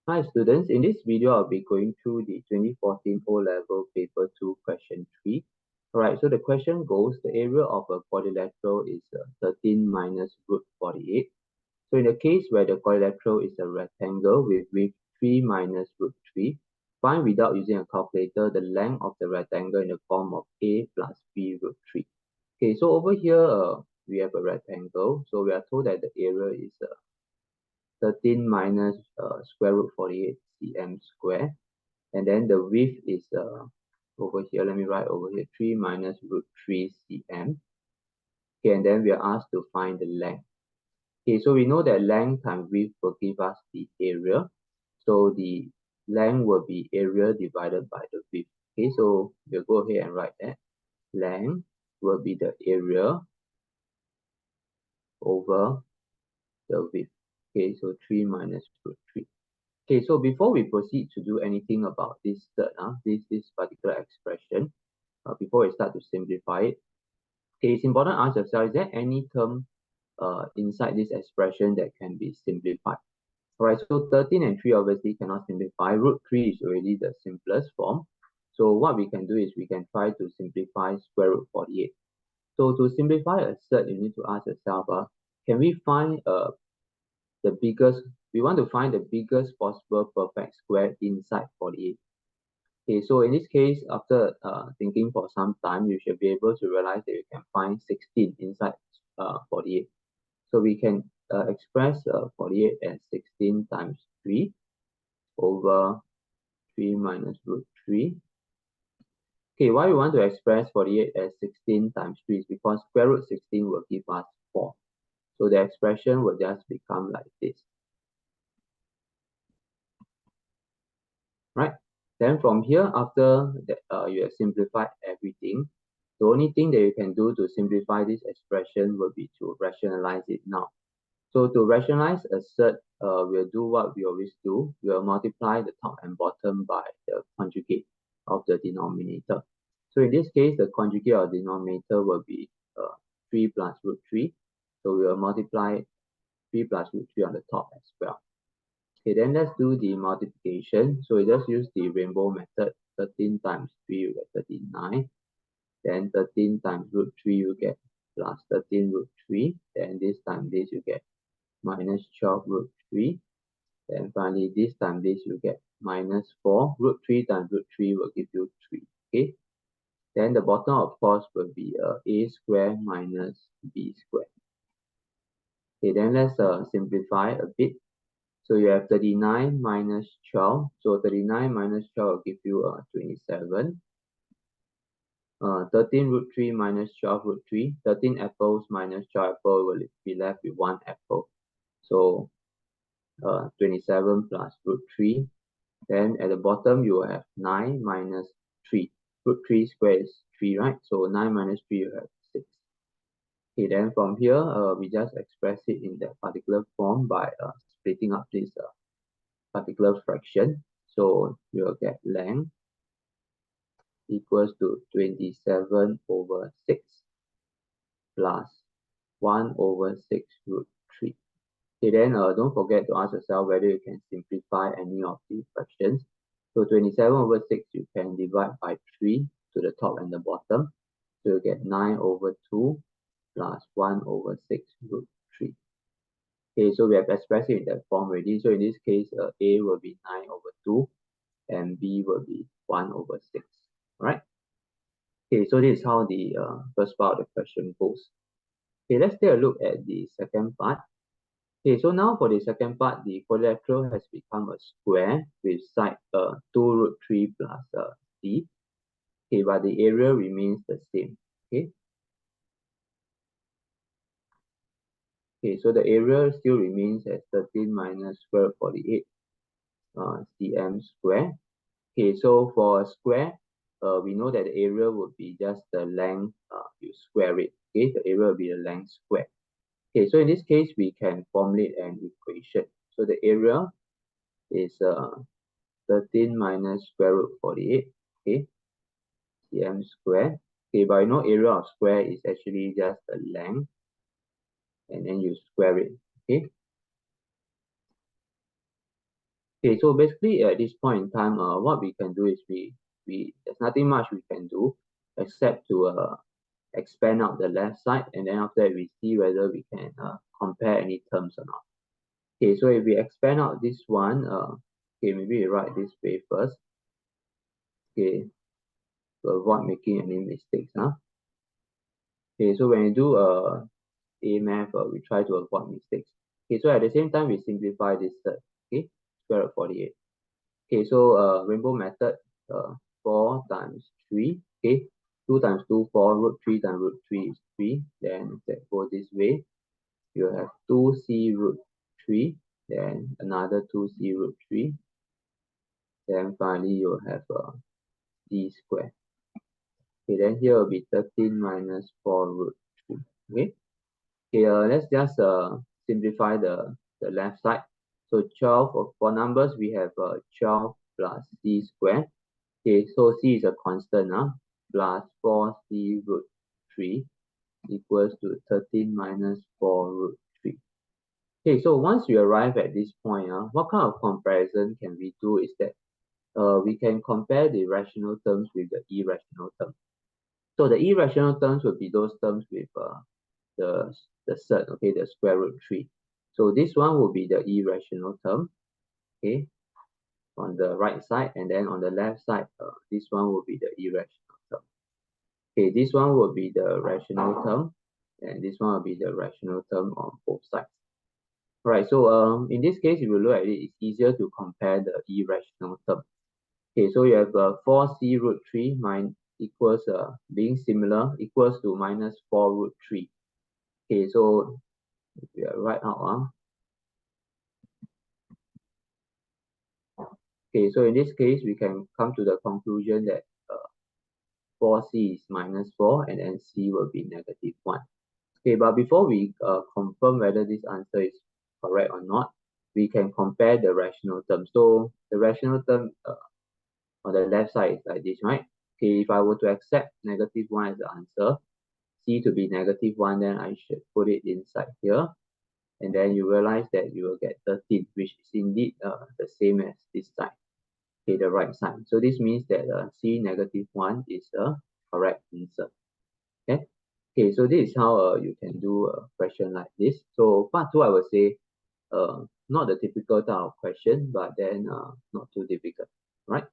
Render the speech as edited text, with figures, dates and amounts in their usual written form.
Hi students, in this video I'll be going through the 2014 O-Level Paper 2 question 3. Alright, so the question goes, the area of a quadrilateral is 13 minus root 48. So in the case where the quadrilateral is a rectangle with width 3 minus root 3, find without using a calculator the length of the rectangle in the form of a plus b root 3. Okay, so over here we have a rectangle, so we are told that the area is 13 minus square root 48 cm square, and then the width is over here, let me write over here, 3 minus root 3 cm. Okay, and then we are asked to find the length. Okay, so we know that length times width will give us the area, so the length will be area divided by the width. Okay, so we'll go ahead and write that length will be the area over the width. Okay, so 3 minus root 3. Okay, so before we proceed to do anything about this this particular expression, before we start to simplify it, okay, it's important to ask yourself, is there any term inside this expression that can be simplified? Alright, so 13 and 3 obviously cannot simplify. Root 3 is already the simplest form. So what we can do is we can try to simplify square root 48. So to simplify a set, you need to ask yourself, can we find the biggest, we want to find the biggest possible perfect square inside 48. Okay, so in this case, after thinking for some time, you should be able to realize that you can find 16 inside 48. So we can express 48 as 16 times 3 over 3 minus root 3. Okay, why we want to express 48 as 16 times 3 is because square root 16 will give us 4. So the expression will just become like this. Right? Then from here, after that, you have simplified everything, the only thing that you can do to simplify this expression will be to rationalize it now. So to rationalize a set, we'll do what we always do. We'll multiply the top and bottom by the conjugate of the denominator. So in this case, the conjugate of denominator will be 3 plus root 3. So we'll multiply 3 plus root 3 on the top as well. Okay, then let's do the multiplication. So we just use the rainbow method. 13 times 3, you get 39. Then 13 times root 3, you get plus 13 root 3. Then this time this, you get minus 12 root 3. Then finally, this time this, you get minus 4. Root 3 times root 3 will give you 3. Okay. Then the bottom, of course, will be a square minus b square. Okay, then let's simplify a bit. So you have 39 minus 12. So 39 minus 12 will give you 27. 13 root 3 minus 12 root 3. 13 apples minus 12 apple will be left with 1 apple. So 27 plus root 3. Then at the bottom you will have 9 minus 3. Root 3 square is 3, right? So 9 minus 3 you have 6. Okay, then from here we just express it in that particular form by splitting up this particular fraction. So you will get length equals to 27 over 6 plus 1 over 6 root 3. Okay, then don't forget to ask yourself whether you can simplify any of these fractions. So 27 over 6 you can divide by 3 to the top and the bottom. So you get 9 over 2 plus 1 over 6 root 3. Okay, so we have expressed it in that form already. So in this case, A will be 9 over 2 and B will be 1 over 6. Alright? Okay, so this is how the first part of the question goes. Okay, let's take a look at the second part. Okay, so now for the second part, the quadrilateral has become a square with side 2 root 3 plus c. Okay, but the area remains the same. Okay. Okay, so the area still remains as 13 minus square root 48 cm square. Okay, so for a square, we know that the area would be just the length, you square it. Okay, the area will be the length square. Okay, so in this case, we can formulate an equation. So the area is 13 minus square root 48, okay, cm square. Okay, but you know area of square is actually just the length, and then you square it, okay. Okay, so basically at this point in time, what we can do is there's nothing much we can do except to expand out the left side, and then after that we see whether we can compare any terms or not. Okay, so if we expand out this one, okay, maybe we write this way first. Okay, to avoid making any mistakes, huh? Okay, so when you do A math, we try to avoid mistakes. Okay, so at the same time we simplify this third. Okay, square root 48. Okay, so rainbow method, 4 times 3. Okay, 2 times 2, 4, root 3 times root 3 is 3. Then that go this way, you have 2c root 3, then another 2c root 3. Then finally you have d squared. Okay, then here will be 13 minus 4 root 3. Okay, okay, let's just simplify the left side. So 12, for numbers, we have 12 plus c squared. Okay, so c is a constant, plus 4c root 3 equals to 13 minus 4 root 3. Okay, so once we arrive at this point, what kind of comparison can we do is that we can compare the rational terms with the irrational terms. So the irrational terms will be those terms with the surd, okay, the square root 3. So this one will be the irrational term, okay, on the right side, and then on the left side, this one will be the irrational term. Okay, this one will be the rational term, and this one will be the rational term on both sides. Right, so in this case, if you look at it, it's easier to compare the irrational term. Okay, so you have 4c root 3 equals being similar equals to minus 4 root 3. Okay, so if we write out, okay, so in this case, we can come to the conclusion that 4c is minus 4, and then c will be negative 1. Okay, but before we confirm whether this answer is correct or not, we can compare the rational term. So the rational term on the left side is like this, right? Okay, if I were to accept negative 1 as the answer, c to be negative 1, then I should put it inside here. And then you realize that you will get 13, which is indeed the same as this side, okay, the right side. So this means that c negative 1 is the correct answer. Okay, okay, so this is how you can do a question like this. So part 2, I would say, not the typical type of question, but then not too difficult, right?